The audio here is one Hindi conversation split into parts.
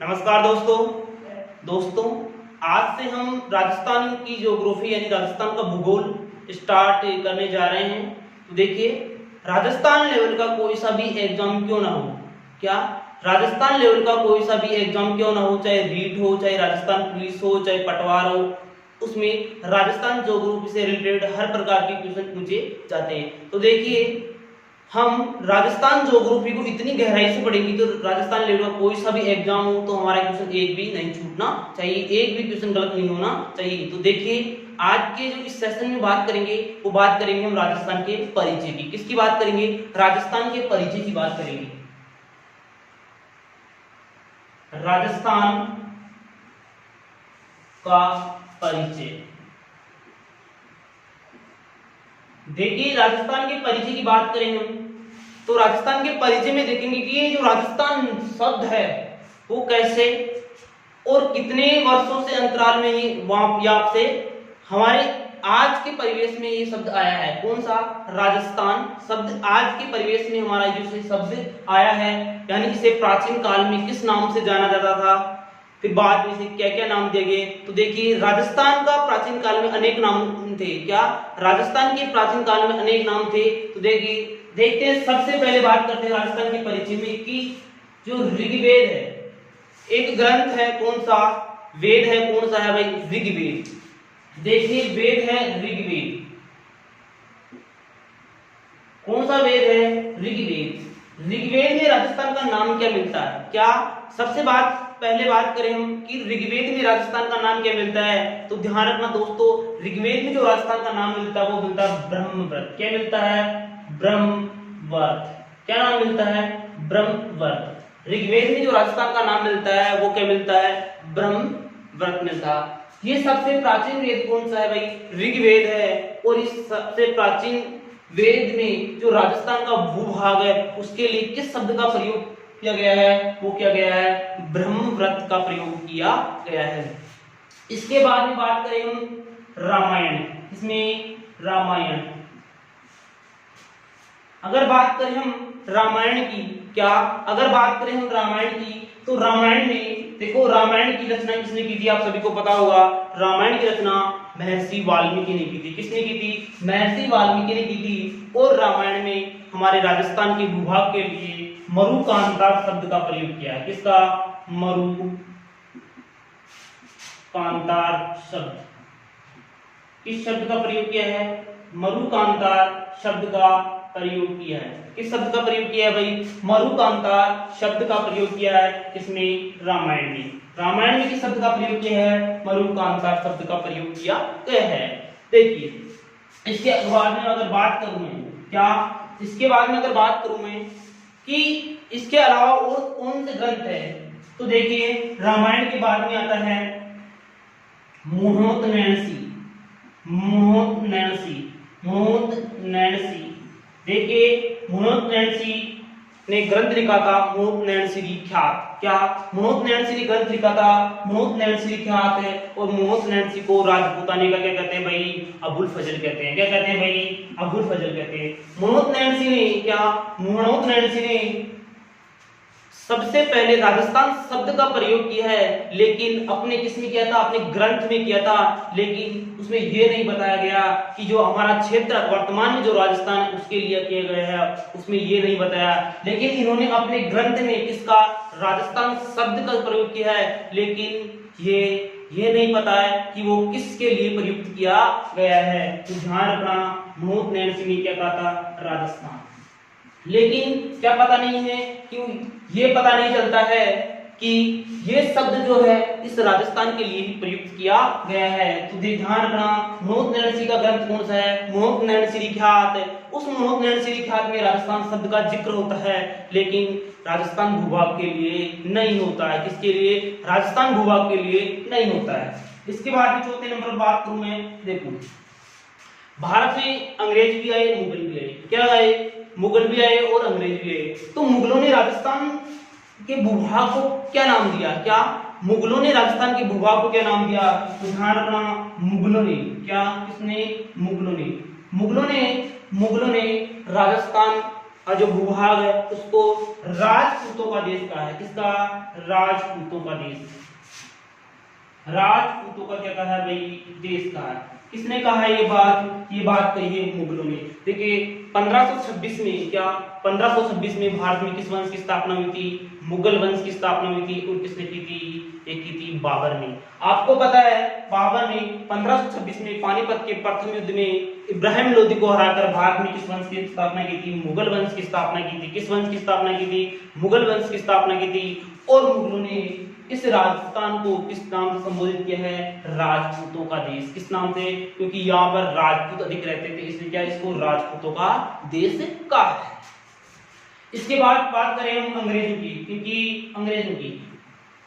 नमस्कार दोस्तों आज से हम राजस्थान की ज्योग्राफी यानी राजस्थान का भूगोल स्टार्ट करने जा रहे हैं। तो देखिए, राजस्थान लेवल का कोई सा भी एग्जाम क्यों ना हो, क्या राजस्थान लेवल का कोई सा भी एग्जाम क्यों ना हो, चाहे रीट हो, चाहे राजस्थान पुलिस हो, चाहे पटवार हो, उसमें राजस्थान ज्योग्राफी से रिलेटेड हर प्रकार के क्वेश्चन पूछे जाते हैं। तो देखिए, हम राजस्थान ज्योग्राफी को इतनी गहराई से पढ़ेंगे तो राजस्थान लेवल का कोई सा भी एग्जाम हो तो हमारा क्वेश्चन एक भी नहीं छूटना चाहिए, एक भी क्वेश्चन गलत नहीं होना चाहिए। तो देखिए, आज के जो इस सेशन में बात करेंगे वो बात करेंगे हम राजस्थान के परिचय की। किसकी बात करेंगे? राजस्थान के परिचय की बात करेंगे। राजस्थान का परिचय। देखिए, राजस्थान के परिचय की बात करें हम तो राजस्थान के परिचय में देखेंगे कि ये जो राजस्थान शब्द है वो कैसे और कितने वर्षों से अंतराल में ये वहां से हमारे आज के परिवेश में ये शब्द आया है। कौन सा? राजस्थान शब्द आज के परिवेश में हमारा जो शब्द आया है, यानी इसे प्राचीन काल में किस नाम से जाना जाता था, फिर बाद में इसे क्या क्या नाम दिए गए। तो देखिए, राजस्थान का प्राचीन काल में अनेक नाम थे। क्या? राजस्थान के प्राचीन काल में अनेक नाम थे। तो देखिए, देखते हैं, सबसे पहले बात करते हैं राजस्थान के परिचय में कि जो ऋग्वेद है, एक ग्रंथ है। कौन सा वेद है? कौन सा है भाई? ऋग्वेद। देखिए, वेद है ऋग्वेद। कौन सा वेद है? ऋग्वेद। ऋग्वेद में राजस्थान का नाम क्या मिलता है? क्या सबसे पहले बात करें हम कि ऋग्वेद में राजस्थान का नाम क्या मिलता है, तो ध्यान रखना दोस्तों, ऋग्वेद में जो राजस्थान का नाम मिलता है वो मिलता है ब्रह्मव्रत। क्या मिलता है? ब्रह्मव्रत। क्या नाम मिलता है? ब्रह्मव्रत। ऋग्वेद में जो राजस्थान का नाम मिलता है वो क्या मिलता है? ब्रह्मव्रत मिलता है। ये सबसे प्राचीन वेद कौन सा है भाई? ऋग्वेद है। और इस सबसे प्राचीन वेद में जो राजस्थान का भूभाग है उसके लिए किस शब्द का प्रयोग किया गया है? वो किया गया है ब्रह्मव्रत का प्रयोग किया गया है। इसके बाद में बात करें हम रामायण। इसमें रामायण, अगर बात करें हम रामायण की, क्या अगर बात करें हम रामायण की तो रामायण में देखो, रामायण की रचना किसने की थी? आप सभी को पता होगा। रामायण की रचना महर्षि वाल्मीकि ने की थी। किसने की थी? महर्षि वाल्मीकि ने की थी। और रामायण में हमारे राजस्थान के भूभाग के लिए मरुकांतार शब्द का प्रयोग किया है। किसका? मरुकांतार शब्द। किस शब्द का प्रयोग किया है? मरुकांतार शब्द का प्रयोग किया है। किस शब्द का प्रयोग किया है भाई? मरुकांतार शब्द का प्रयोग किया है। किसमें? रामायण में। रामायण में किस शब्द का प्रयोग किया है? मरुकांतार शब्द का प्रयोग किया गया है। देखिए, इसके बाद में अगर बात करूं मैं, क्या इसके बाद में अगर बात करूं मैं कि इसके अलावा और कौन से ग्रंथ है, तो देखिए, रामायण के बाद में आता है मोहननैणसी। देखिए, मोहननैणसी ने ग्रंथ लिखा था मोहननैणसी ख्यात। क्या? मोहननैणसी ने ग्रंथ लिखा था मोहननैणसी ख्यात है। और मोहननैणसी को राजपूताने का क्या कहते हैं भाई? अबुल फजल कहते हैं। क्या कहते हैं भाई? अबुल फजल कहते हैं। मोहननैणसी ने सबसे पहले राजस्थान शब्द का प्रयोग किया है, लेकिन अपने किसमें किया था? अपने ग्रंथ में किया था। लेकिन उसमें यह नहीं बताया गया कि जो हमारा क्षेत्र वर्तमान में जो राजस्थान है उसके लिए किया गया है, उसमें यह नहीं बताया। लेकिन इन्होंने अपने ग्रंथ में किसका? राजस्थान शब्द का प्रयोग किया है, लेकिन ये नहीं पता है कि वो किसके लिए प्रयुक्त किया गया है। तो ध्यान रखना, मोहननैणसी ने क्या कहा था? राजस्थान। लेकिन क्या पता नहीं है, क्यों ये पता नहीं चलता है कि ये शब्द जो है इस राजस्थान के लिए ही प्रयुक्त किया गया है। तो ध्यान रखना, मोहननैणसी का ग्रंथ कौन सा है? मोहननैणसी ख्यात। उस मोहननैणसी ख्यात में राजस्थान शब्द का जिक्र होता है, लेकिन राजस्थान भूभाग के लिए नहीं होता है। किसके लिए? राजस्थान भूभाग के लिए नहीं होता है। इसके बाद में चौथे नंबर पर बात करूं मैं, देखो, भारत में अंग्रेज भी आए, मुगल भी आए। क्या आए? मुगल भी आए और अंग्रेज भी आए। तो मुगलों ने राजस्थान के भूभाग को क्या नाम दिया? क्या मुगलों ने राजस्थान के भूभाग को क्या नाम दिया? तो ध्यान रखना, मुगलों ने। क्या? किसने? मुगलों ने राजस्थान का जो भूभाग है उसको राजपूतों का देश कहा है। किसका? राजपूतों का देश। राजपूतों का क्या कहा है भाई? देश कहा है। किसने कहा है ये बात? ये बात कही है मुगलों ने। देखिए 1526 में, क्या 1526 में भारत में किस वंश की स्थापना हुई थी? मुगल वंश की स्थापना हुई थी। और किसने की थी? एक की थी बाबर ने। आपको पता है बाबर ने 1526 में पानीपत के प्रथम युद्ध में इब्राहिम लोदी को हराकर भारत में किस वंश की स्थापना की थी? मुगल वंश की स्थापना की थी। किस वंश की स्थापना की थी? मुगल वंश की स्थापना की थी। और मुगलों ने इस राजस्थान को किस नाम से संबोधित किया है? राजपूतों का देश। किस नाम से? क्योंकि यहाँ पर राजपूत अधिक रहते थे, इसलिए क्या इसको राजपूतों का देश कहा है। इसके बाद बात करें हम अंग्रेजों की, क्योंकि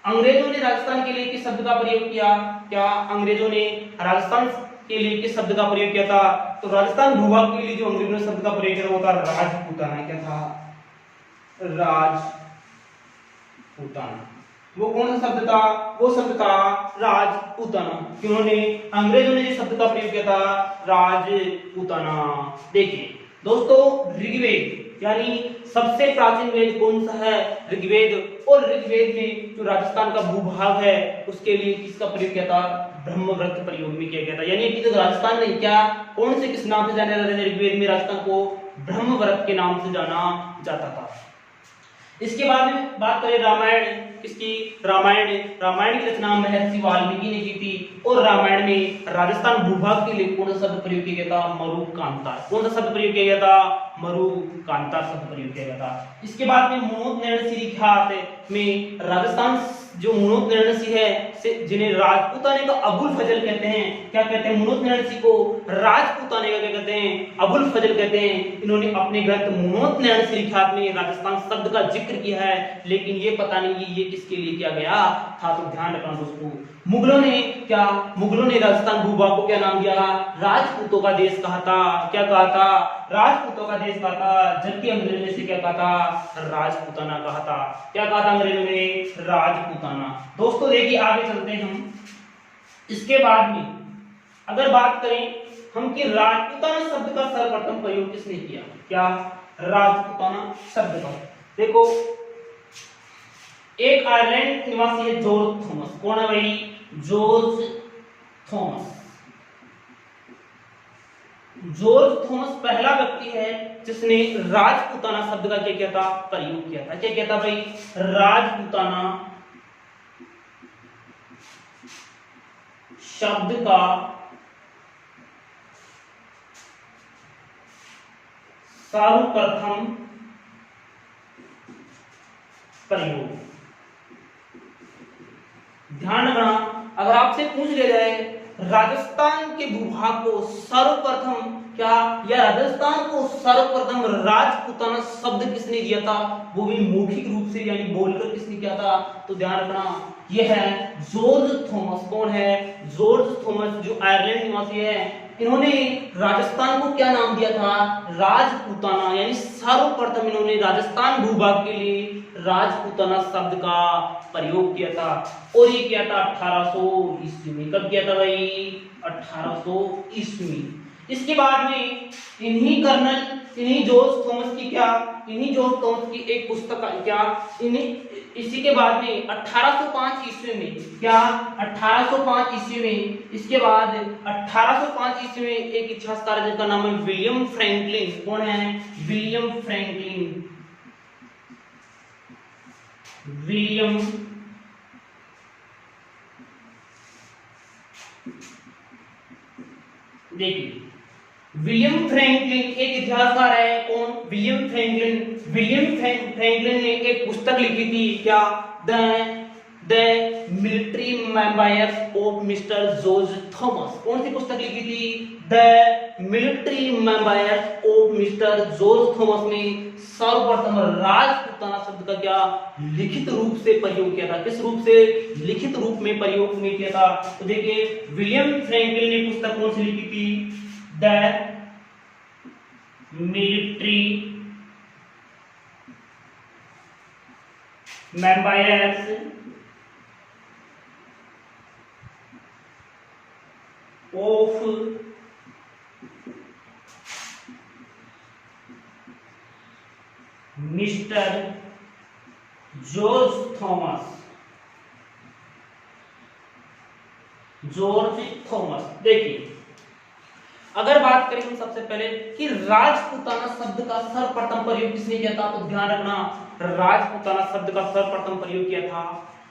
अंग्रेजों ने राजस्थान के लिए किस शब्द का प्रयोग किया? क्या अंग्रेजों ने राजस्थान के लिए किस शब्द का प्रयोग किया था? तो राजस्थान भूभाग के लिए जो अंग्रेजों ने शब्द का प्रयोग किया वो था राजपूताना। क्या था? राजपूताना। वो कौन सा शब्द था? वो शब्द था राजपूताना। क्योंकि अंग्रेजों ने जिस शब्द का प्रयोग किया था राजपूताना। देखिए दोस्तों, ऋग्वेद यानी सबसे प्राचीन वेद कौन सा है? ऋग्वेद। और ऋग्वेद में जो राजस्थान का भूभाग है उसके लिए किसका प्रयोग किया था? ब्रह्मव्रत प्रयोग में किया गया था। यानी कि तो राजस्थान नहीं, क्या कौन से किस नाम से जाना जाता था? ऋग्वेद में राजस्थान को ब्रह्मव्रत के नाम से जाना जाता था। इसके बाद में बात करें रामायण। किसकी? रामायण की रचना महर्षि वाल्मीकि ने की थी। और रामायण में राजस्थान भूभाग के लिए कौन सा शब्द प्रयोग किया गया था? मरुकांता। कौन सा शब्द प्रयोग किया गया था? मरुकांता शब्द प्रयोग किया गया था। इसके बाद में मुनोत नैणसी ख्यात में राजस्थान जो मुनोत नैणसी है जिन्हें राजपूताने का अबुल फजल कहते हैं। क्या कहते हैं? मुनोत नैणसी को राजपूताने का क्या कहते हैं? अबुल फजल कहते हैं। इन्होंने अपने ग्रंथ मुनोत नैणसी ख्यात में राजस्थान शब्द का जिक्र किया है, लेकिन ये पता नहीं कि ये किसके लिए किया गया था। तो ध्यान रखना दोस्तों, मुगलों ने राजस्थान भूभाग को क्या नाम दिया? राजपूतों का देश कहा था। क्या कहा था? राजपूतों का देश कहा था। जबकि अंग्रेजों ने क्या कहा था? राजपूताना कहा था। क्या कहा था अंग्रेजों ने? राजपूताना। दोस्तों देखिए आगे चलते हैं हम। इसके बाद में अगर बात करें हम कि राजपूताना शब्द का सर्वप्रथम प्रयोग किसने किया? क्या राजपूताना शब्द का? देखो एक आयरलैंड निवासी है जॉर्ज थॉमस। कौन है भाई? George Thomas. जॉर्ज थॉमस पहला व्यक्ति है जिसने राजपूताना शब्द का क्या किया था? प्रयोग किया था। क्या किया था भाई? राजपूताना शब्द का सर्वप्रथम प्रयोग। ध्यान रखना, अगर आपसे पूछ लिया जाए राजस्थान के भूभाग को सर्वप्रथम क्या या राजस्थान को सर्वप्रथम राजपूताना शब्द किसने दिया था? वो भी मौखिक रूप से यानी बोलकर किसने किया था? तो ध्यान रखना यह है जॉर्ज थॉमस। कौन है? जॉर्ज थॉमस जो आयरलैंड निवासी है। इन्होंने राजस्थान को क्या नाम दिया था? राजपूताना। यानी सर्वप्रथम इन्होंने राजस्थान भूभाग के लिए राजपूताना शब्द का प्रयोग किया था। और ये किया था 1800 ईस्वी में। कब किया था भाई? 1800 ईस्वी। इसके बाद में इन्हीं जॉर्ज थॉमस की एक पुस्तक क्या इसी के बाद में 1805 ईस्वी में क्या 1805 ईस्वी में इसके बाद 1805 ईस्वी में एक इतिहासकार है जिसका नाम है विलियम फ्रैंकलिन। कौन है? विलियम देखिए विलियम फ्रैंकलिन एक इतिहासकार है। कौन? विलियम फ्रैंकलिन ने एक पुस्तक लिखी थी। क्या? The military memoirs of mister George Thomas. कौन सी पुस्तक लिखी थी? The military memoirs of mister George Thomas में सर्वप्रथम राजपूताना शब्द का क्या लिखित रूप से प्रयोग किया था? किस रूप से? लिखित रूप में प्रयोग में किया था। तो देखिए विलियम फ्रैंकलिन ने पुस्तक कौन सी लिखी थी? The military memoirs of mister George Thomas. George Thomas. देखिए, अगर बात करें हम सबसे पहले कि राजपूताना शब्द का सर्वप्रथम प्रयोग किसने किया था, तो ध्यान रखना, राजपूताना शब्द का सर्वप्रथम प्रयोग किया था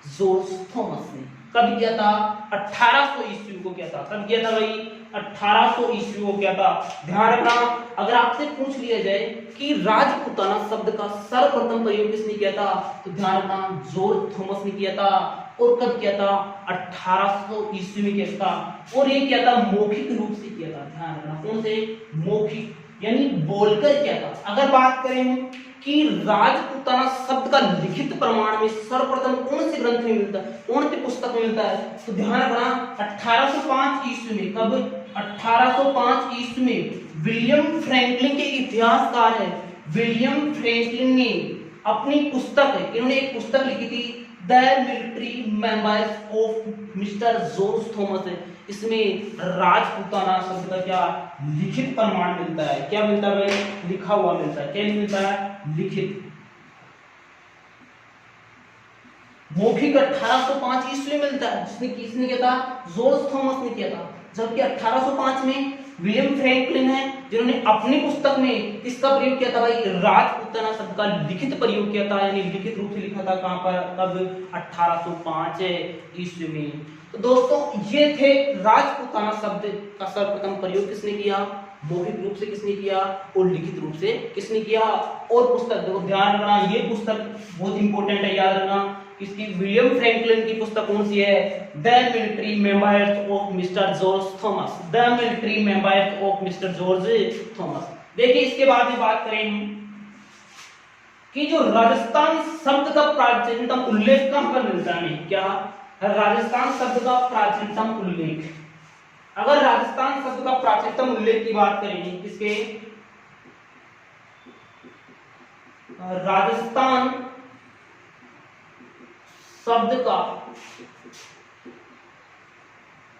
जॉर्ज थॉमस ने। कब किया था? 1800 ईस्वी को किया था। कब किया था भाई? 1800 ईस्वी को किया था। ध्यान रखना, अगर आपसे पूछ लिया जाए कि राजपूताना शब्द का सर्वप्रथम प्रयोग किसने किया था, तो ध्यान रखना जॉर्ज थॉमस ने किया था। और कब किया था? 1800 ईस्वी में किया था। और ये क्या था? मौखिक रूप से किया था। ध्यान रखना, कौन से? मौखिक, यानी बोलकर किया था। अगर बात करें हम कि राजपूताना शब्द का लिखित प्रमाण में सर्वप्रथम कौन से ग्रंथ में मिलता है, कौन सी पुस्तक में मिलता है, तो ध्यान रखना 1805 ईस्वी में। कब? 1805 ईस्वी में विलियम फ्रैंकलिन के इतिहासकार है, विलियम फ्रैंकलिन ने अपनी पुस्तक है, इन्होंने एक पुस्तक लिखी थी the military memoirs of mister George Thomas है। इसमें राजपूताना शब्द का क्या लिखित प्रमाण मिलता है। क्या मिलता है भाई? लिखा हुआ मिलता है। क्या मिलता है? लिखित। मौखिक 1805 ईस्वी में मिलता है, जिसने किसने किया था? जॉर्ज थॉमस ने किया था। जबकि 1805 में विलियम फ्रैंकलिन है, जिन्होंने अपनी पुस्तक में किसका प्रयोग किया था भाई? राजपूताना शब्द का लिखित प्रयोग किया था, यानी लिखित रूप से लिखा था। कहां पर? कब? 1805 ईस्वी में। तो दोस्तों, ये थे राजपूताना शब्द का सर्वप्रथम प्रयोग किसने किया, मौखिक रूप से किसने किया और लिखित रूप से किसने किया। और पुस्तक देखो, ध्यान रखना, ये पुस्तक बहुत इंपॉर्टेंट है, याद रखना। इसकी विलियम फ्रैंकलिन की पुस्तक कौन सी है? The military memoirs of mister George Thomas. The military memoirs of mister George Thomas. देखिए, इसके बाद में बात करें कि जो राजस्थान शब्द का प्राचीनतम उल्लेख कहां पर मिलता है? क्या राजस्थान शब्द का प्राचीनतम उल्लेख, अगर राजस्थान शब्द का प्राचीनतम उल्लेख की बात करेंगे, किसके? राजस्थान शब्द का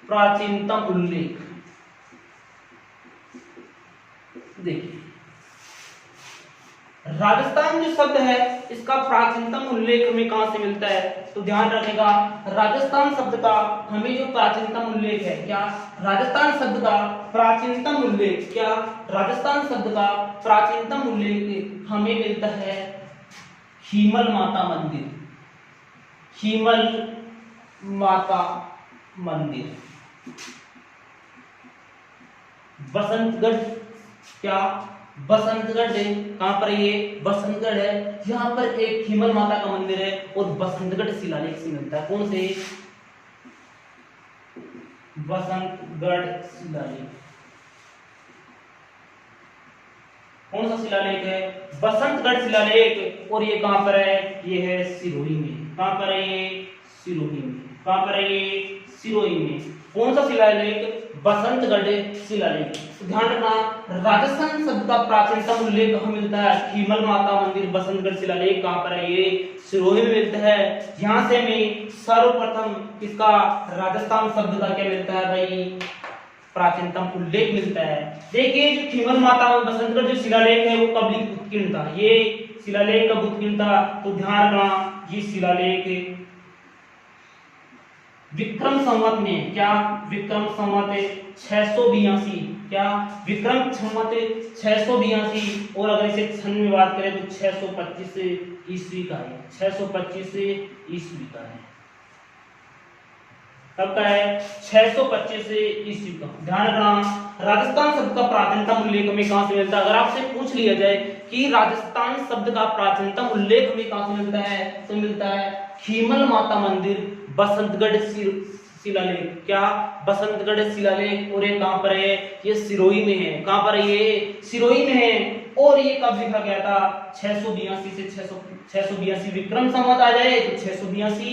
प्राचीनतम उल्लेख, देखिए राजस्थान जो शब्द है इसका प्राचीनतम उल्लेख हमें कहां से मिलता है, तो ध्यान रखिएगा, राजस्थान शब्द का हमें जो प्राचीनतम उल्लेख है, क्या राजस्थान शब्द का प्राचीनतम उल्लेख, क्या राजस्थान शब्द का प्राचीनतम उल्लेख हमें मिलता है हीमल माता मंदिर, हीमल माता मंदिर, बसंतगढ़, क्या बसंतगढ़ है, कहां पर ये बसंतगढ़ है, यहां पर एक हीमल माता का मंदिर है और बसंतगढ़ शिलालेख से मिलता है, कौन से? बसंतगढ़ शिलालेख, कौन सा शिलालेख है? बसंतगढ़ शिलालेख। और ये कहां पर है? ये है सिरोही में। कहां पर है ये? सिरोही में। कहां पर है ये? सिरोही में। कौन सा शिलालेख? बसंतगढ़ शिलालेख। तो ध्यान रखना, राजस्थान शब्द का प्राचीनतम उल्लेख कहां मिलता है? हीमल माता मंदिर, बसंतगढ़ शिलालेख कहां पर है? ये सिरोही में मिलता है। यहां से हमें सर्वप्रथम किसका राजस्थान शब्द का क्या मिलता है भाई? प्राचीनतम उल्लेख मिलता है। देखिए, जो खीमल माता बसंतगढ़ जो शिलालेख है वो कब उत्कीर्ण था? ये शिलालेख कब उत्कीर्ण था? तो ध्यान रखना, ये शिलालेख विक्रम संवत में, क्या विक्रम संवत 682, क्या विक्रम संवत 682, और अगर इसे सन में बात करें तो 625 ईस्वी का है, 625 ईस्वी का है। कब का है? 625 ईस्वी का। ध्यान रखना, राजस्थान शब्द का प्राचीनतम उल्लेख हमें कहां से मिलता है? अगर आपसे पूछ लिया जाए कि राजस्थान शब्द का प्राचीनतम उल्लेख हमें कहां से मिलता है, तो मिलता है खीमल माता मंदिर, बसंतगढ़ शिलालेख, क्या बसंतगढ़ शिलालेख। और ये कहां पर है? ये सिरोही में है। कहां पर है? ये सिरोही में है। और ये कब लिखा गया था? 682 से 682 विक्रम संवत आ जाए तो 682,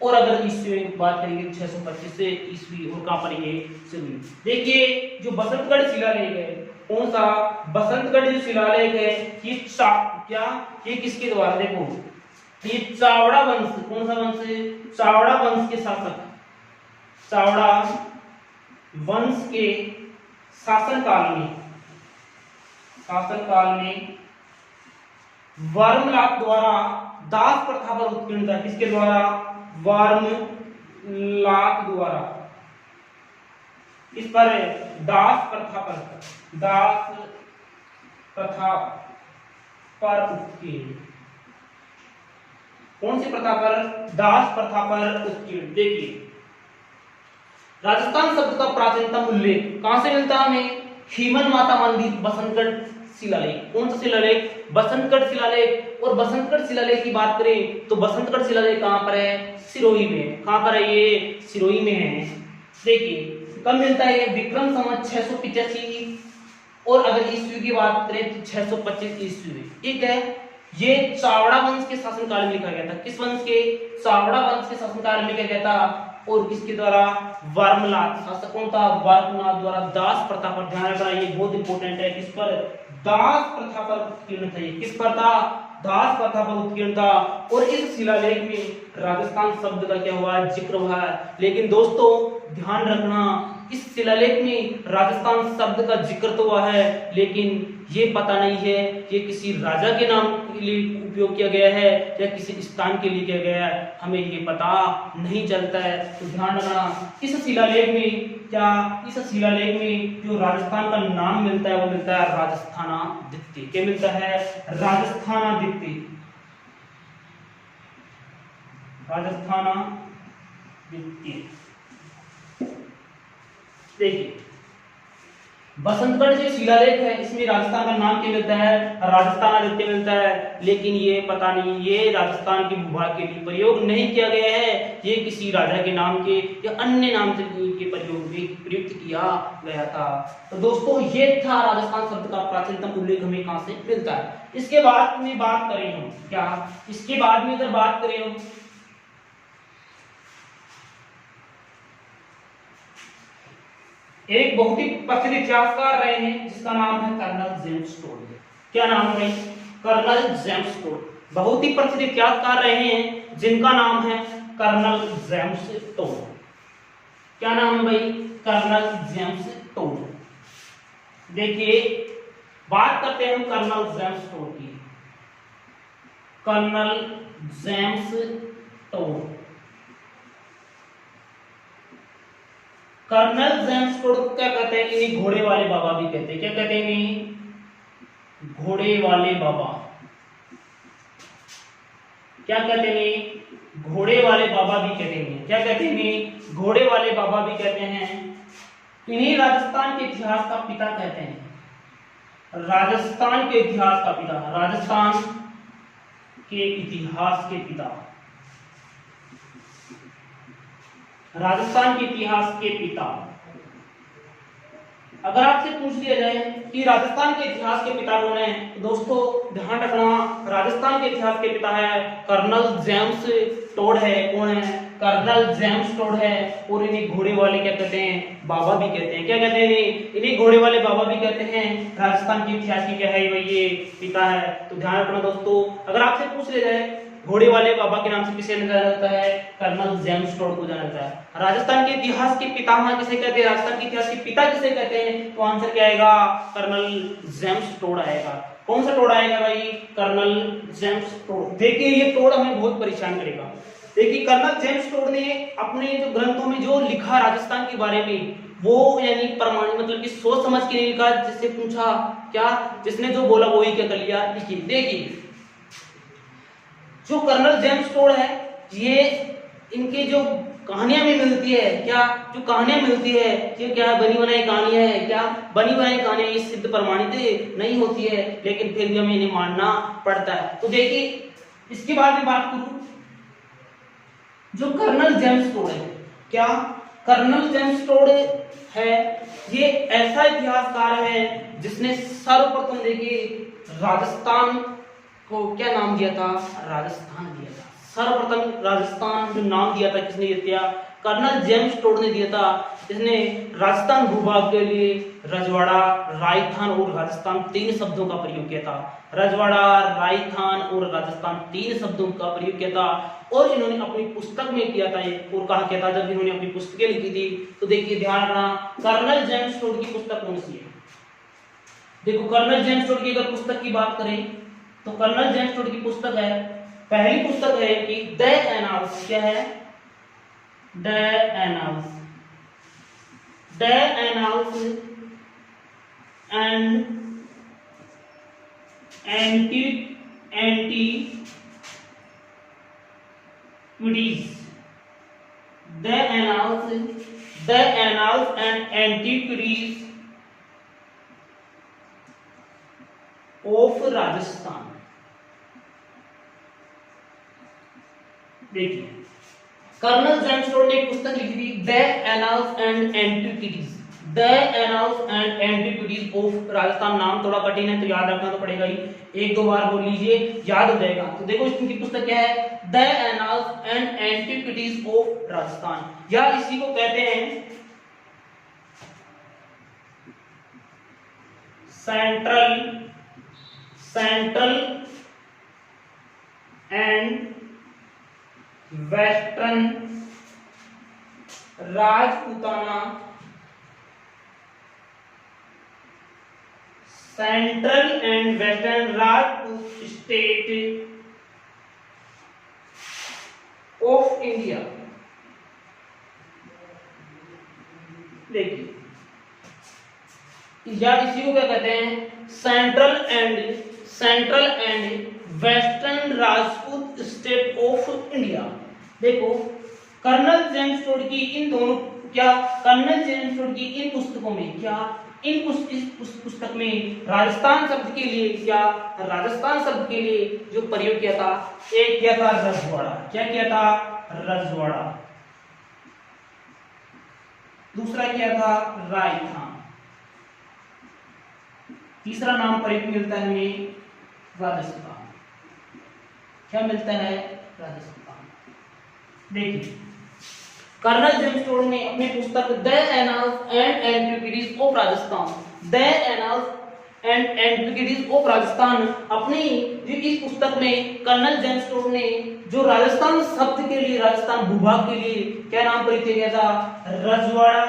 और अगर ईस्वी की बात करेंगे 625 से ईस्वी। और कहां पर ये? सिरोही। देखिए, जो बसंतगढ़ शिलालेख है, कौन सा? बसंतगढ़ जो शिलालेख है, ये क्या ये किसके द्वारा? देखो, ये चावड़ा वंश, कौन सा वंश है? चावड़ा वंश के शासक, चावड़ा वंश के शासनकाल में वर्मलात द्वारा दास प्रथा पर उत्कीर्णता, किसके द्वारा? वर्मलात द्वारा इस पर दास प्रथा पर उत्कीर्ण। कौन सी प्रथा पर? दास प्रथा पर उत्कीर्ण। देखिए राजस्थान शब्द का प्राचीनतम उल्लेख कहां से मिलता है हमें? खीमन माता मंदिर, बसंतगढ़ शिलालेख। कौन सा शिलालेख? बसंतगढ़ शिलालेख। और बसंतगढ़ शिलालेख की बात करें तो बसंतगढ़ शिलालेख कहां पर है? सिरोही में। कहां पर है ये? सिरोही में है। देखिए कब मिलता है ये? विक्रम संवत 685 और अगर ईस्वी की बात करें तो 625 ईस्वी। ठीक है, ये चावड़ा वंश के शासनकाल में लिखा गया था। किस वंश के? चावड़ा वंश के शासनकाल में लिखा गया था। और किसके द्वारा? वर्मलात शासक कौन था? वर्मलात द्वारा दास प्रथा पर, ध्यान रखना ये बहुत इंपॉर्टेंट है, किस पर? दास प्रथा पर उत्कीर्ण था। किस पर था? दास प्रथा पर उत्कीर्ण था। और इस शिलालेख में राजस्थान शब्द का क्या हुआ? जिक्र हुआ। लेकिन दोस्तों ध्यान रखना इस शिलालेख में राजस्थान शब्द का जिक्र तो हुआ है, लेकिन ये पता नहीं है ये किसी राजा के नाम के लिए उपयोग किया गया है या किसी स्थान के लिए किया गया है, हमें ये पता नहीं चलता है। तो ध्यान रखना इस शिलालेख में क्या? इस शिलालेख में जो राजस्थान का नाम मिलता है वो मिलता है राजस्थानादित्य। क्या मिलता है? राजस्थानादित्य। राजस्थानादित्य। देखिए बसंतगढ़ जो शिलालेख है इसमें राजस्थान का नाम क्या मिलता है? राजस्थानादित्य मिलता है। लेकिन ये पता नहीं ये राजस्थान के भूभाग के लिए प्रयोग नहीं किया गया है, ये किसी राजा के नाम के या अन्य नाम के प्रयोग में प्रयुक्त किया गया था। तो दोस्तों ये था राजस्थान शब्द का प्राचीनतम उल्लेख हमें कहां से मिलता है। इसके बाद में बात करें हम क्या? इसके बाद में अगर बात करें हम एक बहुत ही प्रसिद्ध इतिहासकार रहे हैं जिसका नाम है कर्नल जेम्स टोड। क्या नाम है भाई? Colonel James Tod. बहुत ही प्रसिद्ध इतिहासकार रहे हैं जिनका नाम है कर्नल जेम्स टोड। क्या नाम है भाई? Colonel James Tod. देखिए बात करते हैं हम कर्नल जेम्स टोड की। Colonel James Tod. Colonel James Tod को क्या कहते हैं? इन्हें घोड़े वाले बाबा भी कहते हैं। क्या कहते हैं इन्हें? घोड़े वाले बाबा। क्या कहते हैं? घोड़े वाले बाबा भी कहते हैं। क्या कहते हैं इन्हें? घोड़े वाले बाबा भी कहते हैं। इन्हें राजस्थान के इतिहास का पिता कहते हैं। राजस्थान के इतिहास का पिता, राजस्थान के इतिहास के पिता, राजस्थान के इतिहास के पिता। अगर आपसे पूछ लिया जाए कि राजस्थान के इतिहास के पिता कौन है, तो दोस्तों ध्यान रखना राजस्थान के इतिहास के पिता है कर्नल जेम्स टोड है। कौन है? कर्नल जेम्स टोड है। और इन्हें घोड़े वाले क्या कहते हैं? बाबा भी कहते हैं। क्या कहते हैं? इन्हें घोड़े वाले बाबा भी कहते हैं। राजस्थान के इतिहास की क्या है भाई? ये पिता है। तो ध्यान रखना दोस्तों अगर आपसे पूछ लिया जाए घोड़े वाले बाबा के नाम से किसे जाना जाता है? कर्नल जेम्स टोड को जाना जाता है। राजस्थान के इतिहास के पितामह किसे कहते हैं? राजस्थान के इतिहास के पिता किसे कहते हैं? तो आंसर क्या आएगा? कर्नल जेम्स टोड आएगा। कौन सा टोड आएगा भाई? Colonel James Tod. देखिए ये टोड हमें बहुत परेशान करेगा। देखिए कर्नल जेम्स टोड ने अपने जो ग्रंथों में जो लिखा राजस्थान के बारे में वो यानी प्रमाणित मतलब कि सोच समझ के नहीं लिखा, जिससे पूछा क्या जिसने जो बोला वो ही क्या कर लिया लिखिए। देखिए जो कर्नल जेम्स टोड है ये इनके जो कहानियां भी मिलती है, क्या जो कहानियां मिलती है ये क्या बनी बनाई कहानियां है? क्या बनी बनाई कहानियां? ये सिद्ध प्रमाणित नहीं होती है, लेकिन फिर भी हमें इन्हें मानना पड़ता है। तो देखिए इसके बाद में बात करूं जो कर्नल जेम्स टोड है, क्या कर्नल जेम्स टोड है ये ऐसा इतिहासकार है जिसने सर्वप्रथम देखिए राजस्थान को क्या नाम दिया था? राजस्थान दिया था। सर्वप्रथम राजस्थान जो नाम दिया था किसने दिया? कर्नल जेम्स टोड ने दिया था। इसने राजस्थान भूभाग के लिए रजवाड़ा, राजस्थान और राजस्थान तीन शब्दों का प्रयोग किया था। रजवाड़ा, राजस्थान और राजस्थान तीन शब्दों का प्रयोग किया था। और इन्होंने अपनी पुस्तक में किया था और कहा किया था जब इन्होंने अपनी पुस्तकें लिखी थी। तो देखिए ध्यान रखना कर्नल जेम्स टोड की पुस्तक कौन सी है? देखो कर्नल जेम्स टोड की अगर पुस्तक की बात करें तो कर्नल जेम्स टोड की पुस्तक है, पहली पुस्तक है कि द एनाल्स, क्या है, the annals and antiquities, the annals and antiquities of Rajasthan. देखिए कर्नल जेम्स टोड ने एक पुस्तक लिखी थी, the annals and antiquities, the annals and antiquities of Rajasthan. नाम थोड़ा कठिन है तो याद रखना तो पड़ेगा ही, एक दो बार बोल लीजिए याद हो जाएगा। तो देखो इसकी पुस्तक क्या है, the annals and antiquities of Rajasthan, या इसी को कहते हैं central and western Rajputana, central and western Rajput state of India. देखिए या इसी को क्या कहते हैं, central and western Rajput state of India. देखो कर्नल जेम्स टोड की इन दोनों, क्या कर्नल जेम्स टोड की इन पुस्तकों में, क्या इस पुस्तक में राजस्थान शब्द के लिए, क्या राजस्थान शब्द के लिए जो प्रयोग किया था, एक किया था रजवाड़ा, क्या किया था, रजवाड़ा, दूसरा किया था रायथान, तीसरा नाम प्रयोग मिलता है हमें राजस्थान, क्या मिलता है, राजस्थान। देखिए कर्नल जेम्स टोड ने अपनी पुस्तक the annals and antiquities of Rajasthan, the annals and antiquities of Rajasthan, अपनी इस पुस्तक में कर्नल जेम्स टोड ने जो राजस्थान शब्द के लिए, राजस्थान भूभाग के लिए क्या नाम प्रयोग किया था, रजवाड़ा,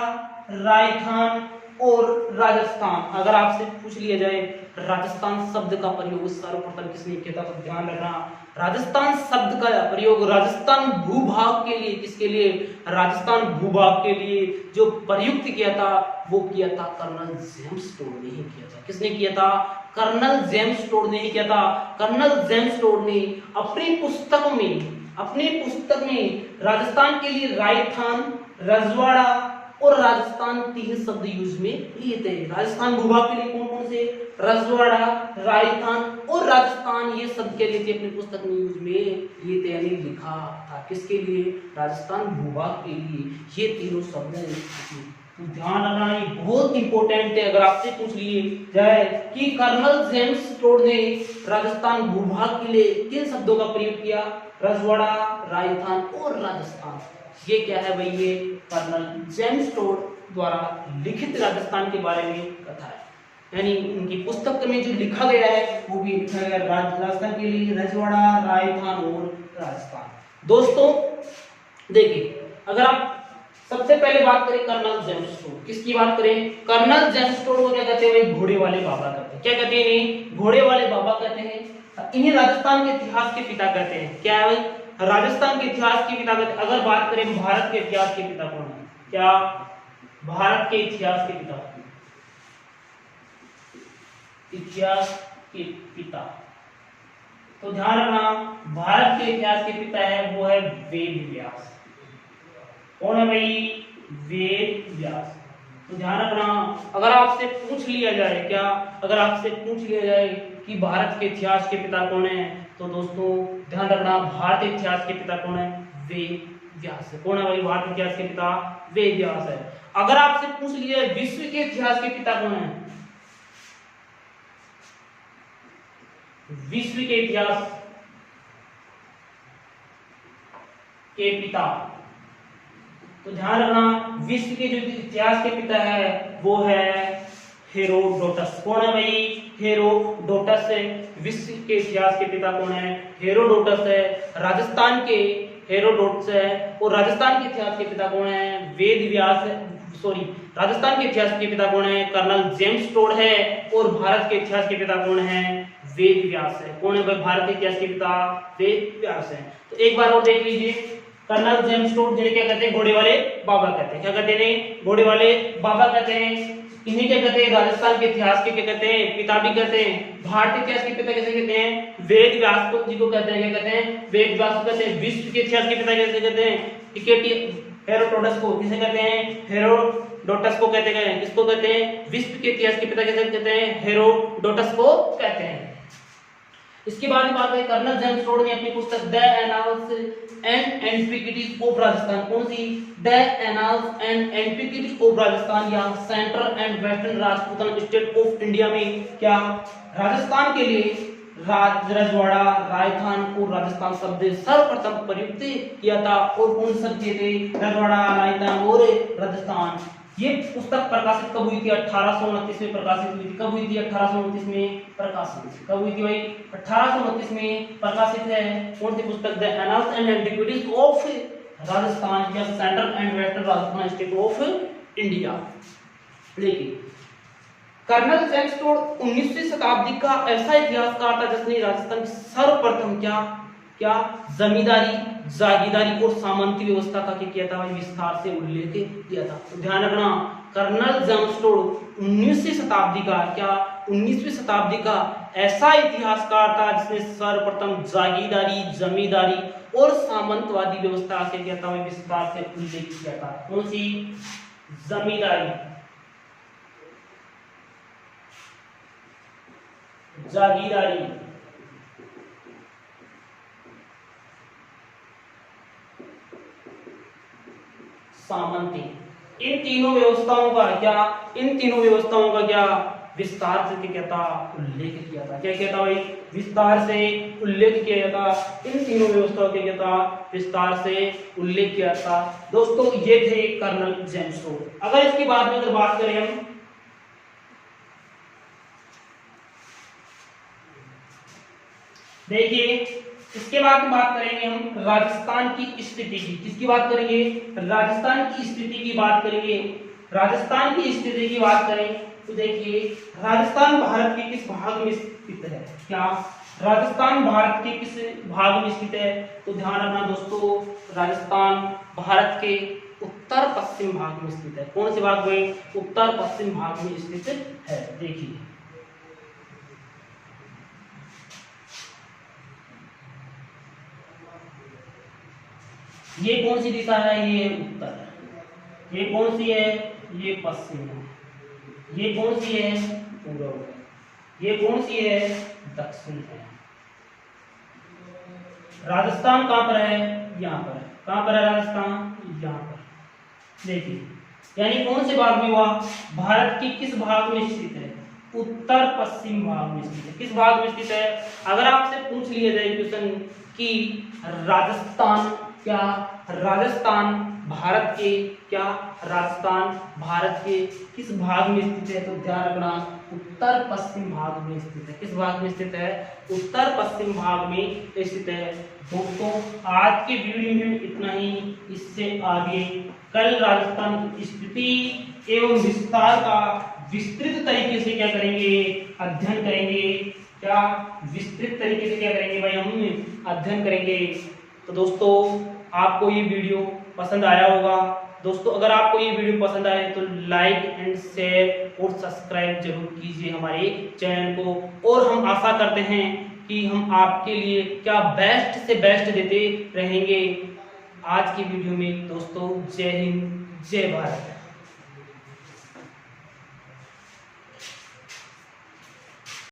रायथान और राजस्थान। अगर आपसे पूछ लिया जाए राजस्थान शब्द का प्रयोग सर्वप्रथम किसने किया था, तो ध्यान रखना राजस्थान शब्द का प्रयोग राजस्थान भूभाग के लिए, किसके लिए, राजस्थान भूभाग के लिए जो प्रयुक्त किया था वो किया था कर्नल जेम्स टोड ने ही किया था। किसने किया था, कर्नल जेम्स टोड ने ही किया था। कर्नल जेम्स टोड ने अपनी पुस्तक में राजस्थान के लिए रायथान, रजवाड़ा और राजस्थान तीन शब्द यूज में लिए थे। राजस्थान भूभाग के लिए कौन कौन से, रजवाड़ा, राजस्थान और राजस्थान, ये शब्द के लिए अपनी पुस्तक में यूज में लिए थे, यानी लिखा था। किसके लिए, राजस्थान भूभाग के लिए ये तीनों शब्द हैं। तो ध्यान रखना ये बहुत इंपॉर्टेंट है। अगर आपसे पूछ लिए जाए कि कर्नल जेम्स टोड ने राजस्थान भूभाग के लिए किन शब्दों का प्रयोग किया, रजवाड़ा, राजस्थान और राजस्थान, ये क्या है भाई, ये कर्नल जेम्स टोड द्वारा लिखित राजस्थान के बारे में कथा है। यानी उनकी पुस्तक में जो लिखा गया है वो भी लिखा गया राजस्थान के लिए, रजवाड़ा, राजस्थान और राजस्थान। दोस्तों देखिए अगर आप सबसे पहले बात करें कर्नल जेम्स टोड, किसकी बात करें, कर्नल जेम्स टोड को क्या कहते हैं, घोड़े वाले बाबा कहते हैं। क्या कहते हैं इन्हें, घोड़े वाले बाबा कहते हैं। इन्हें राजस्थान के इतिहास के पिता कहते हैं। क्या है भाई, राजस्थान के इतिहास के पिता कहते हैं। अगर बात करें भारत के इतिहास के पिता कौन है, क्या भारत के इतिहास के पिता, इतिहास के पिता, तो ध्यान रखना भारत के इतिहास के पिता है वो है वेद व्यास। कौन है भाई, वेद व्यास। तो ध्यान रखना अगर आपसे पूछ लिया जाए, क्या अगर आपसे पूछ लिया जाए कि भारत के इतिहास के पिता कौन है, तो दोस्तों ध्यान रखना भारतीय इतिहास के पिता कौन है, वेद व्यास है। कौन है भाई, भारतीय इतिहास के पिता वेद व्यास है। अगर आपसे पूछ लिया जाए विश्व के इतिहास के पिता कौन है, विश्व के इतिहास के पिता, तो ध्यान रखना विश्व के जो इतिहास के पिता है वो है हेरोडोटस। कौन है भाई, हेरोडोटस है। विश्व के इतिहास के पिता कौन है, हेरोडोटस है। राजस्थान के हेरोडोटस है। और राजस्थान के इतिहास के पिता कौन है, वेद व्यास है। सॉरी, राजस्थान के इतिहास के पिता कौन है, कर्नल जेम्स टोड है। और भारत के इतिहास के पिता कौन है, वेद व्यास है। कौन है भाई भारत के इतिहास के पिता? वेद व्यास है। तो एक बार और देख लीजिए, कर्नल जेम्स टोड जिन्हें क्या कहते हैं? घोड़े वाले बाबा कहते हैं। क्या कहते हैं? घोड़े वाले बाबा कहते हैं। इन्हें क्या कहते हैं? राजस्थान के इतिहास के क्या कहते हैं? पिता भी कहते हैं। भारतीय इतिहास के पिता कैसे कहते हैं? वेद व्यास को जी को कहते हैं। क्या कहते हैं? वेद व्यास को कहते हैं। विश्व के इतिहास के पिता कैसे कहते हैं? हेरोडोटस को किसे कहते हैं? हेरोडोटस को कहते हैं। किसको कहते हैं? विश्व के इतिहास के पिता कैसे कहते हैं? हेरोडोटस को कहते हैं। इसके बाद में बात है कर्नल जेम्स टोड ने अपनी पुस्तक the annals and antiquities of Rajasthan, कौन सी? The annals and antiquities of Rajasthan या central and western Rajputana state of India में क्या राजस्थान के लिए रजवाड़ा, राजस्थान और राजस्थान शब्द सर्वप्रथम प्रयुक्त किया था। और कौन शब्द किए थे? रजवाड़ा, राजस्थान और राजस्थान। ये पुस्तक प्रकाशित कब हुई थी? 1829 में प्रकाशित हुई थी। कब हुई थी? 1829 में प्रकाशित। कब हुई थी भाई? 1829 में प्रकाशित है। कौन सी पुस्तक? The annals and antiquities of Rajasthan या central and western Rajasthan state of India. लेकिन कर्नल जेम्स टोड 19वीं शताब्दी का ऐसा इतिहासकार था जिसने राजस्थान की सर्वप्रथम क्या जमींदारी, जागीरदारी और सामंती व्यवस्था का क्या किया था भाई? विस्तार से उल्लेख किया था। तो ध्यान रखना, कर्नल जेम्स टोड 19वीं शताब्दी का 19वीं शताब्दी का ऐसा इतिहासकार था जिसने सर्वप्रथम जागीरदारी, जमींदारी और सामंतवादी व्यवस्था के क्या था भाई? विस्तार से उल्लेख किया था। कौन सी? जमींदारी, जागीरदारी, सामंती। इन तीनों व्यवस्थाओं का क्या विस्तार से क्या था? उल्लेख किया था। क्या किया था भाई? विस्तार से उल्लेख किया था। इन तीनों व्यवस्थाओं के क्या था? विस्तार से उल्लेख किया था। दोस्तों ये थे कर्नल जेम्स टोड। अगर इसके बाद में अगर बात करें हम, देखिए इसके बाद में बात करेंगे हम राजस्थान की स्थिति की। किसकी बात करेंगे? राजस्थान की स्थिति की बात करेंगे। राजस्थान की स्थिति की बात करें तो देखिए राजस्थान भारत के किस भाग में स्थित है? क्या राजस्थान भारत के किस भाग में स्थित है? तो ध्यान रखना दोस्तों, राजस्थान भारत के उत्तर पश्चिम भाग में स्थित है। कौन से भाग में? उत्तर पश्चिम भाग में स्थित है। देखिए ये कौन सी दिशा है? ये उत्तर। ये कौन सी है? ये पश्चिम है। ये कौन सी है? पूर्व। ये कौन सी है? दक्षिण है। राजस्थान कहां पर है? यहाँ पर। कहां पर है राजस्थान? यहाँ पर। देखिए यानी कौन से भाग में हुआ? भारत के किस भाग में स्थित है? उत्तर पश्चिम भाग में स्थित है। किस भाग में स्थित है? अगर आपसे पूछ लिया जाए क्वेश्चन कि राजस्थान भारत के किस भाग में स्थित है? तो ध्यान रखना उत्तर पश्चिम भाग में स्थित है। किस भाग में स्थित है? उत्तर पश्चिम भाग में स्थित है। दोस्तों आज के वीडियो में इतना ही। इससे आगे कल राजस्थान की स्थिति एवं विस्तार का विस्तृत तरीके से क्या करेंगे? अध्ययन करेंगे। क्या विस्तृत तरीके से क्या करेंगे भाई? हम अध्ययन करेंगे। तो दोस्तों आपको ये वीडियो पसंद आया होगा। दोस्तों अगर आपको ये वीडियो पसंद आए तो लाइक एंड शेयर और सब्सक्राइब जरूर कीजिए हमारे चैनल को। और हम आशा करते हैं कि हम आपके लिए क्या बेस्ट से बेस्ट देते रहेंगे। आज की वीडियो में दोस्तों जय हिंद, जय भारत।